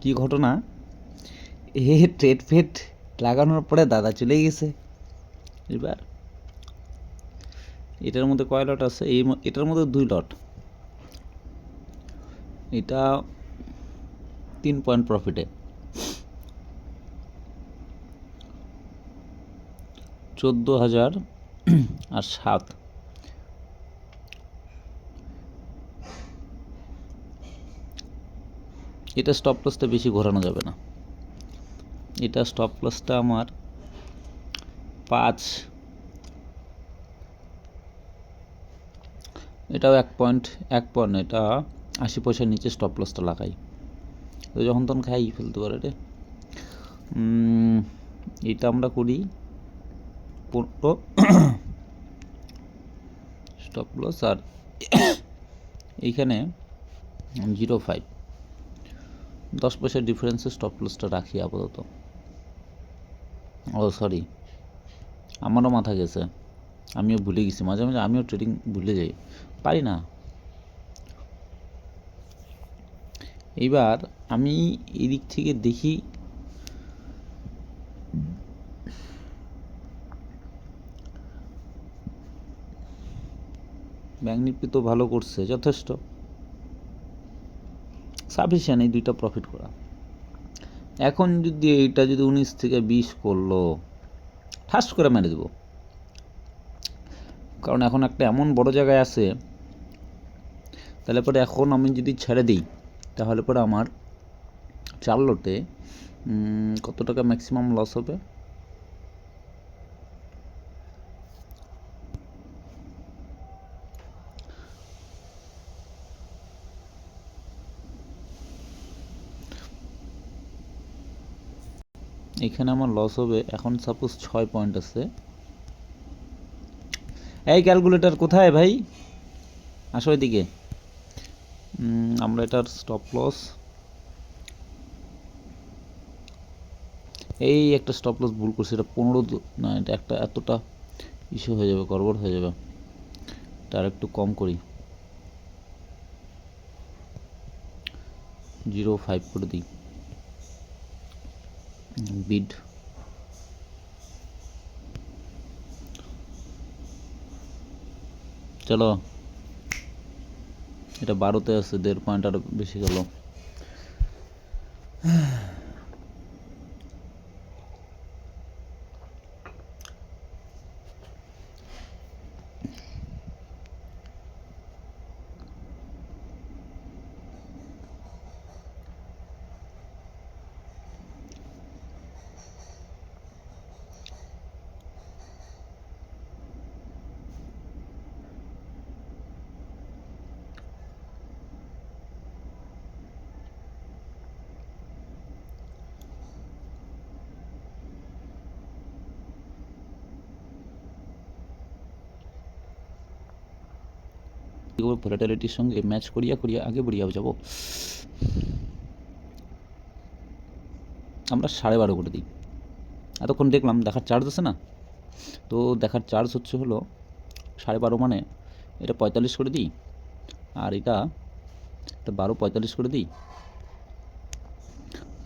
কি ঘটনা, এ trade fade লাগানোর পরে দাদা চলে গেছে। এবার এটার মধ্যে কয় লট আছে? এটার মধ্যে 2 লট। এটা 3 পয়েন্ট প্রফিটে 14,007। এটা স্টপ লসটা বেশি ঘোরানো যাবে না। এটা স্টপ লসটা আমার 5, এটাও 1 পয়েন্ট এটা 80 পয়সার নিচে স্টপ লসটা লাগাই, তো যখন তখন খাই ফেলতে পারে রে। এটা আমরা করি 15 স্টপ লস, আর এইখানে 0.5, 10 পয়সার ডিফারেন্সে স্টপ লসটা রাখি আপাতত। ও সরি, আমারও মাথা গেছে, আমিও ভুলে গেছি। মাঝে মাঝে আমিও ট্রেডিং ভুলে যাই, পারি না। এইবার আমি এদিক থেকে দেখি ব্যাংক নিফটি তো ভালো করছে, যথেষ্ট সাফিসিয়েন্ট এই দুইটা প্রফিট করা। এখন যদি এইটা যদি 19 থেকে 20 করলো, ঠাস করে মেরে দেবো। কারণ এখন একটা এমন বড় জায়গায় আছে, তাহলে পরে এখন আমি যদি ছেড়ে দিই, তাহলে পরে আমার 4 লটে কত টাকা ম্যাক্সিমাম লস হবে? এখানে আমার লস হবে এখন সাপোজ 6 পয়েন্ট আছে। এই ক্যালকুলেটর কোথায় ভাই, আসো এদিকে। আমরা এটার স্টপ লস, এই একটা স্টপ লস ভুল করছি, এটা 15 না, এটা একটা এতটা ইস্যু হয়ে যাবে, গড়বড় হয়ে যাবে। তার একটু কম করি, 0.5 করে দিই। বিড চলো, এটা 12তে আছে, 1.5 পয়েন্ট আরো বেশি গেল। ভোলাটিলিটির সঙ্গে ম্যাচ করিয়া করিয়া আগে বড়িয়া যাব। আমরা 12.5 করে দিই। এতক্ষণ দেখলাম দেখার চার্জ আছে না, তো দেখার চার্জ হচ্ছে হলো 12.5, মানে এটা 45 করে দিই, আর এটা 12.45 করে দিই,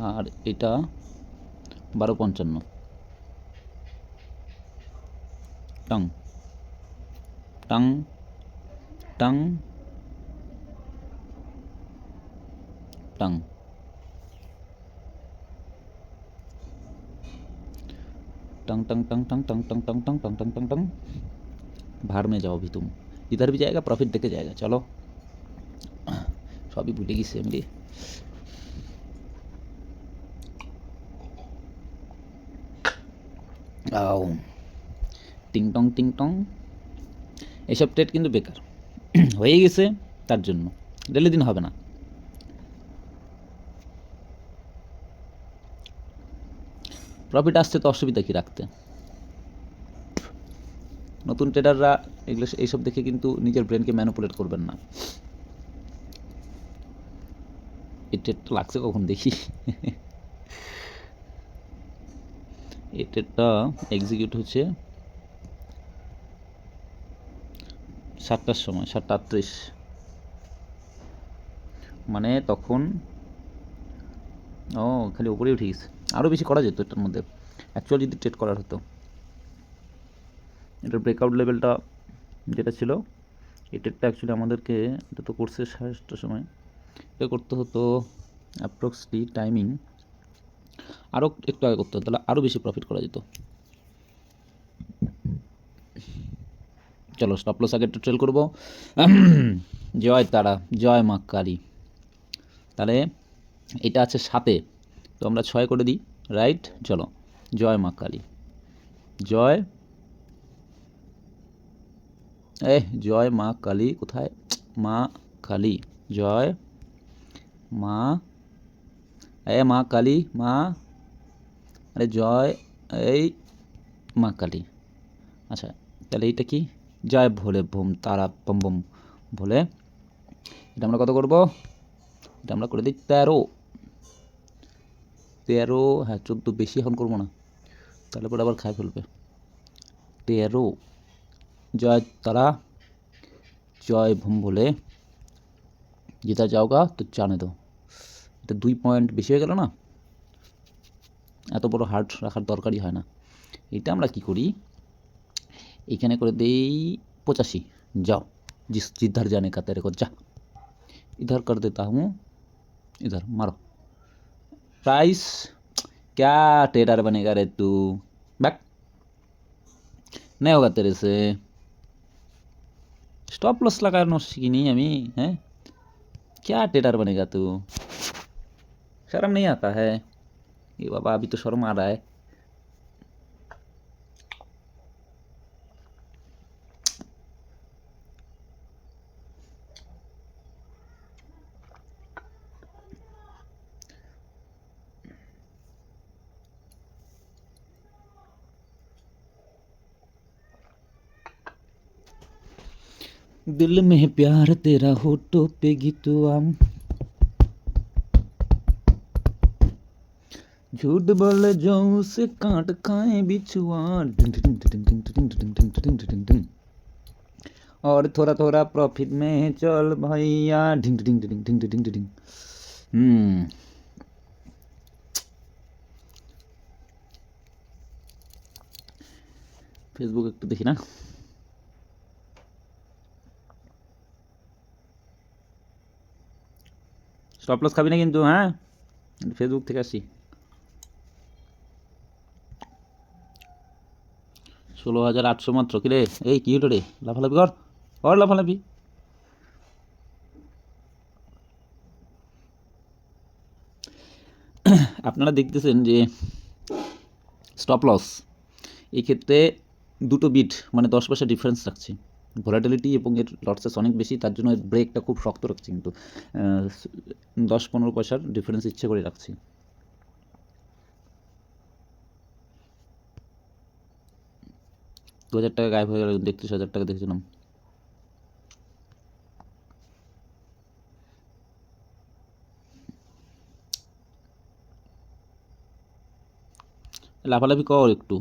আর এটা 12.55। টাং টাং টাং টাং, टंग टंग टंग टंग टंग टंग टंग टंग टंग टंग टंग टंग। भाड़ में जाओ भी तुम, इधर भी जाएगा प्रॉफिट देके जाएगा। चलो सभी भूलेगी सेम रे। आओ টিং টং টিং টং, এসব ট্রেড কিন্তু বেকার হয়ে গেছে, তার জন্য ডেলি দিন হবে না। প্রফিট আসছে তো অসুবিধা কি রাখতে। নতুন ট্রেডাররা এগুলো এইসব দেখে কিন্তু নিজের ব্রেনকে ম্যানিপুলেট করবেন না। এই ট্রেডটা লাগছে কখন দেখি এই ট্রেডটা এক্সিকিউট হচ্ছে 7টার সময়, 7:38, মানে তখন ও খালি উপরেই উঠে গেছে, আরও বেশি করা যেত এটার মধ্যে অ্যাকচুয়ালি যদি ট্রেড করার হতো। এটার ব্রেকআউট লেভেলটা যেটা ছিল, এই ট্রেডটা অ্যাকচুয়ালি আমাদেরকে, এটা তো করছে 7:30টার সময়, এটা করতে হতো অ্যাপ্রক্সলি টাইমিং আরও একটু আগে করতে হতো, তাহলে আরও বেশি প্রফিট করা যেত। চলো স্টপ লস আগে একটু ট্রেল করবো। জয় তারা, জয় মা কালী। তাহলে এটা আছে 7-এ, তো আমরা 6 করে দিই, রাইট। চলো জয় মা কালী, জয় জয় মা কালী কোথায়, মা কালী, জয় মা, মা কালী, মা, আরে জয় এই মা কালী। আচ্ছা তাহলে এইটা কি, জয় ভোলে ভোম তারা বম বম ভোলে। এটা আমরা কত করব, এটা আমরা করে দিই 13। হ্যাঁ 14 বেশি এখন করবো না, তাহলে পরে আবার খাই ফেলবে। 13 জয় তারা, জয় ভোম ভোলে, জিতা যাওগা তো জানে দো। এটা 2 পয়েন্ট বেশি হয়ে গেল না, এত বড় হার্ট রাখার দরকারই হয় না। এটা আমরা কি করি, এইখানে করে দেই 85। जाओ जिधर जाने का तेरे को जा, इधर कर देता हूँ, इधर मारो प्राइस। क्या टेरर बनेगा रे तू, बैक नहीं होगा तेरे से। स्टॉप लॉस लगाना सीखी नहीं हमें हैं, क्या टेरर बनेगा तू, शर्म नहीं आता है। ये बाबा अभी तो शर्म आ रहा है। दिल में प्यार तेरा होठों पे गीतू आम, झूठ बोले जो उसे काट खाए बिछुआ, और थोड़ा थोड़ा प्रॉफिट में चल भैया, ढिंग ढिंग ढिंग ढिंग ढिंग ढिंग। ফেসবুক একটু দেখি না, স্টপ লস খাবি না কিন্তু, হ্যাঁ ফেসবুক থেকে আসি। 16,800 মাত্র, কিরে এই কি হলো রে, লাফালাফি কর লাফালাফি। আপনারা দেখতেছেন যে স্টপ লস এই ক্ষেত্রে দুটো বিট মানে 10 পয়সা ডিফারেন্স রাখছি, ভোলাটিলিটি এবং এর লটসেস অনেক বেশি, তার জন্য এর ব্রেকটা খুব শক্ত রাখছি, কিন্তু 10-15 পয়সার ডিফারেন্স ইচ্ছে করে রাখছি। $2,000 গায়েব হয়ে গেল, 31,000 দেখেছিলাম। লাফালাফি কর একটু।